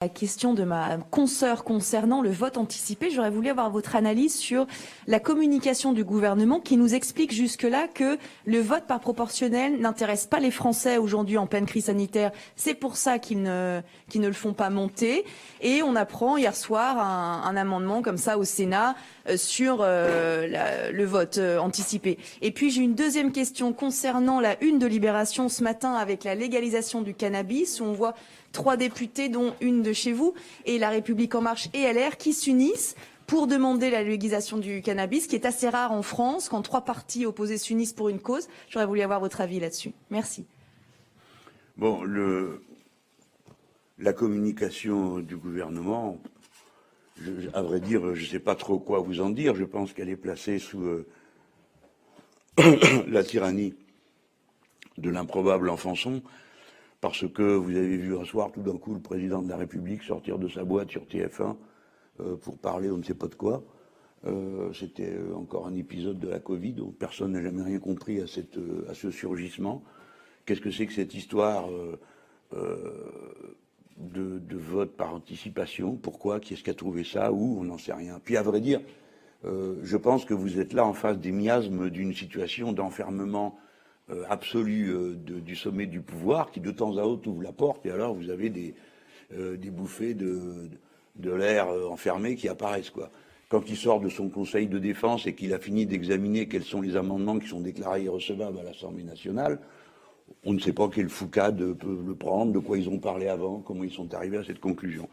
La question de ma consoeur concernant le vote anticipé, j'aurais voulu avoir votre analyse sur la communication du gouvernement qui nous explique jusque-là que le vote par proportionnel n'intéresse pas les Français aujourd'hui en pleine crise sanitaire. C'est pour ça qu'ils ne le font pas monter. Et on apprend hier soir un amendement comme ça au Sénat sur le vote anticipé. Et puis j'ai une deuxième question concernant la une de Libération ce matin avec la légalisation du cannabis où on voit 3 députés, dont une de chez vous, et La République En Marche et LR, qui s'unissent pour demander la légalisation du cannabis, qui est assez rare en France, quand 3 partis opposés s'unissent pour une cause. J'aurais voulu avoir votre avis là-dessus. Merci. Bon, la communication du gouvernement, à vrai dire, je ne sais pas trop quoi vous en dire. Je pense qu'elle est placée sous la tyrannie de l'improbable Enfançon. Parce que vous avez vu un soir, tout d'un coup, le président de la République sortir de sa boîte sur TF1 pour parler on ne sait pas de quoi. C'était encore un épisode de la Covid, donc personne n'a jamais rien compris à ce surgissement. Qu'est-ce que c'est que cette histoire de vote par anticipation? Pourquoi? Qui est-ce qui a trouvé ça? Où? On n'en sait rien. Puis à vrai dire, je pense que vous êtes là en face des miasmes d'une situation d'enfermement absolu du sommet du pouvoir qui de temps à autre ouvre la porte et alors vous avez des bouffées de l'air enfermé qui apparaissent, quoi. Quand il sort de son conseil de défense et qu'il a fini d'examiner quels sont les amendements qui sont déclarés irrecevables à l'Assemblée nationale, on ne sait pas quel foucade peut le prendre, de quoi ils ont parlé avant, comment ils sont arrivés à cette conclusion.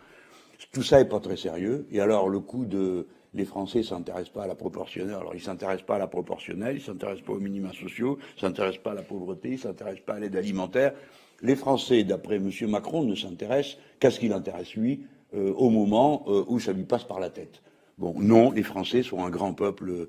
Tout ça n'est pas très sérieux. Et alors le coup de les Français ne s'intéressent pas à la proportionnelle. Alors ils ne s'intéressent pas à la proportionnelle, ils ne s'intéressent pas aux minima sociaux, ils ne s'intéressent pas à la pauvreté, ils ne s'intéressent pas à l'aide alimentaire. Les Français, d'après M. Macron, ne s'intéressent qu'à ce qui l'intéresse lui, au moment où ça lui passe par la tête. Bon, non, les Français sont un grand peuple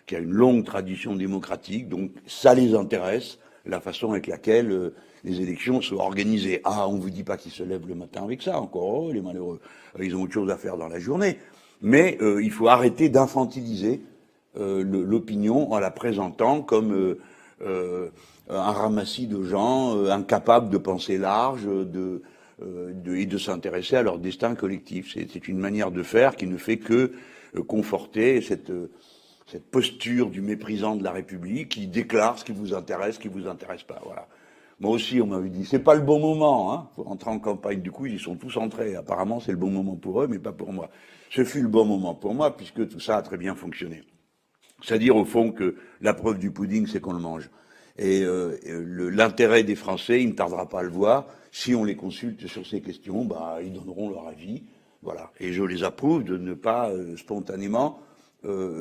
qui a une longue tradition démocratique, donc ça les intéresse, la façon avec laquelle les élections sont organisées. Ah, on ne vous dit pas qu'ils se lèvent le matin avec ça, encore les malheureux. Ils ont autre chose à faire dans la journée. Mais il faut arrêter d'infantiliser l'opinion en la présentant comme un ramassis de gens incapables de penser large et de s'intéresser à leur destin collectif. C'est une manière de faire qui ne fait que conforter cette posture du méprisant de la République qui déclare ce qui vous intéresse pas. Voilà. Moi aussi, on m'avait dit, c'est pas le bon moment, hein. Faut rentrer en campagne. Du coup, ils y sont tous entrés. Apparemment, c'est le bon moment pour eux, mais pas pour moi. Ce fut le bon moment pour moi, puisque tout ça a très bien fonctionné. C'est-à-dire, au fond, que la preuve du pudding, c'est qu'on le mange. Et l'intérêt des Français, il ne tardera pas à le voir. Si on les consulte sur ces questions, bah, ils donneront leur avis. Voilà. Et je les approuve de ne pas spontanément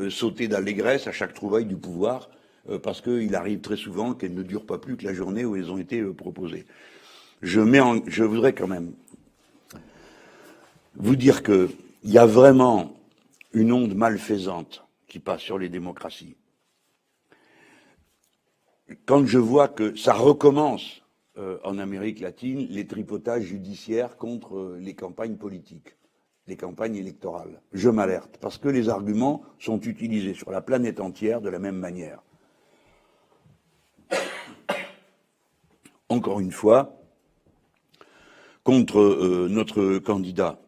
sauter d'allégresse à chaque trouvaille du pouvoir, parce qu'il arrive très souvent qu'elles ne durent pas plus que la journée où elles ont été proposées. Je voudrais quand même vous dire qu'il y a vraiment une onde malfaisante qui passe sur les démocraties. Quand je vois que ça recommence en Amérique latine, les tripotages judiciaires contre les campagnes politiques, les campagnes électorales, je m'alerte, parce que les arguments sont utilisés sur la planète entière de la même manière. Encore une fois, contre notre candidat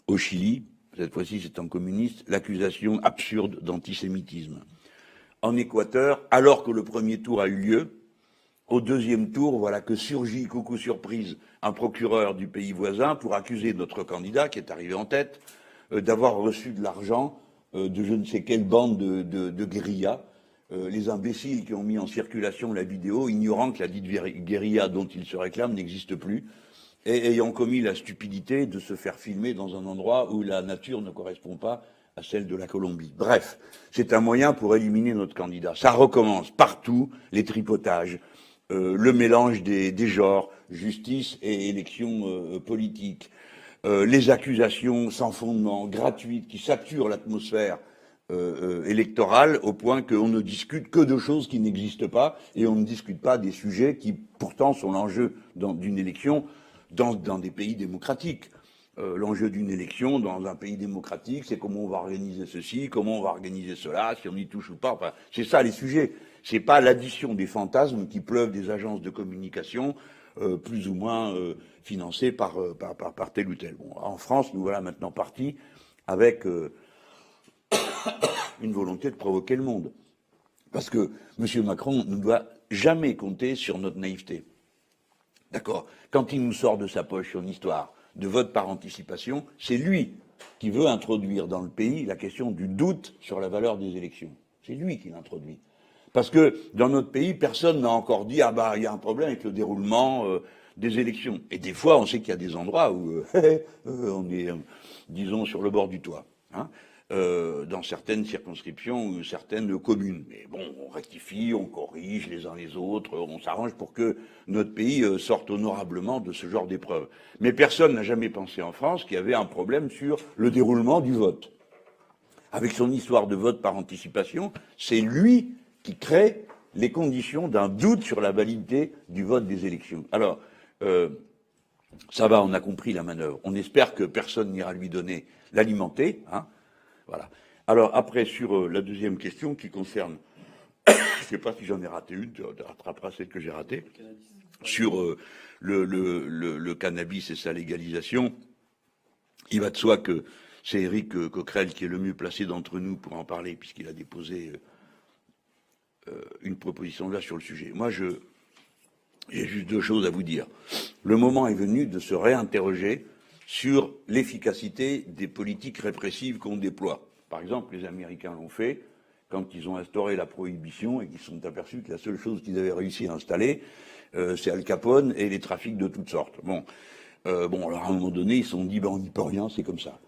au Chili, cette fois-ci c'est un communiste, l'accusation absurde d'antisémitisme. En Équateur, alors que le premier tour a eu lieu, au deuxième tour, voilà que surgit, coucou surprise, un procureur du pays voisin pour accuser notre candidat, qui est arrivé en tête, d'avoir reçu de l'argent de je ne sais quelle bande de guérilla. Les imbéciles qui ont mis en circulation la vidéo, ignorant que la dite guérilla dont ils se réclament n'existe plus, et ayant commis la stupidité de se faire filmer dans un endroit où la nature ne correspond pas à celle de la Colombie. Bref, c'est un moyen pour éliminer notre candidat. Ça recommence partout, les tripotages, le mélange des genres, justice et élections politiques, les accusations sans fondement, gratuites, qui saturent l'atmosphère électorale au point qu'on ne discute que de choses qui n'existent pas et on ne discute pas des sujets qui pourtant sont l'enjeu d'une élection dans des pays démocratiques. L'enjeu d'une élection dans un pays démocratique, c'est comment on va organiser ceci, comment on va organiser cela, si on y touche ou pas. Enfin, c'est ça les sujets. C'est pas l'addition des fantasmes qui pleuvent des agences de communication plus ou moins financés par tel ou tel. Bon, en France, nous voilà maintenant partis avec une volonté de provoquer le monde. Parce que M. Macron ne doit jamais compter sur notre naïveté. D'accord? Quand il nous sort de sa poche son histoire de vote par anticipation, c'est lui qui veut introduire dans le pays la question du doute sur la valeur des élections. C'est lui qui l'introduit. Parce que dans notre pays, personne n'a encore dit « Ah bah, il y a un problème avec le déroulement des élections ». Et des fois, on sait qu'il y a des endroits où on est, disons, sur le bord du toit. Hein, dans certaines circonscriptions ou certaines communes. Mais bon, on rectifie, on corrige les uns les autres, on s'arrange pour que notre pays sorte honorablement de ce genre d'épreuve. Mais personne n'a jamais pensé en France qu'il y avait un problème sur le déroulement du vote. Avec son histoire de vote par anticipation, c'est lui qui crée les conditions d'un doute sur la validité du vote des élections. Alors, ça va, on a compris la manœuvre. On espère que personne n'ira lui donner l'alimenter, hein. Voilà. Alors après, sur la deuxième question qui concerne, je ne sais pas si j'en ai raté une, tu rattraperas celle que j'ai ratée, sur le cannabis et sa légalisation, il va de soi que c'est Éric Coquerel qui est le mieux placé d'entre nous pour en parler, puisqu'il a déposé une proposition de loi sur le sujet. Moi, j'ai juste deux choses à vous dire. Le moment est venu de se réinterroger sur l'efficacité des politiques répressives qu'on déploie. Par exemple, les Américains l'ont fait quand ils ont instauré la prohibition et qu'ils se sont aperçus que la seule chose qu'ils avaient réussi à installer, c'est Al Capone et les trafics de toutes sortes. Bon, alors à un moment donné, ils se sont dit, on n'y peut rien, c'est comme ça.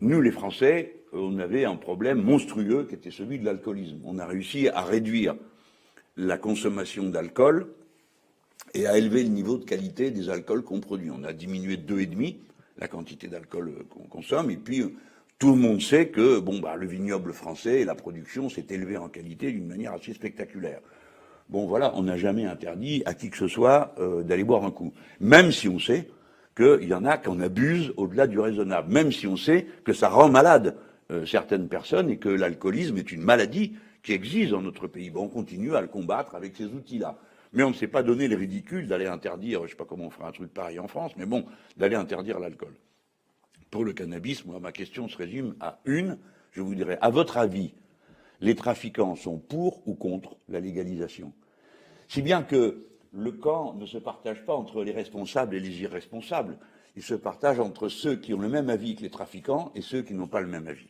Nous, les Français, on avait un problème monstrueux qui était celui de l'alcoolisme. On a réussi à réduire la consommation d'alcool et à élever le niveau de qualité des alcools qu'on produit. On a diminué de 2,5 la quantité d'alcool qu'on consomme, et puis tout le monde sait que le vignoble français et la production s'est élevée en qualité d'une manière assez spectaculaire. Bon voilà, on n'a jamais interdit à qui que ce soit d'aller boire un coup, même si on sait qu'il y en a qui en abusent au-delà du raisonnable, même si on sait que ça rend malade certaines personnes et que l'alcoolisme est une maladie qui existe dans notre pays. Bon, on continue à le combattre avec ces outils-là. Mais on ne s'est pas donné le ridicule d'aller interdire, je ne sais pas comment on fera un truc pareil en France, mais bon, d'aller interdire l'alcool. Pour le cannabis, moi, ma question se résume à une. Je vous dirais, à votre avis, les trafiquants sont pour ou contre la légalisation? Si bien que le camp ne se partage pas entre les responsables et les irresponsables. Il se partage entre ceux qui ont le même avis que les trafiquants et ceux qui n'ont pas le même avis.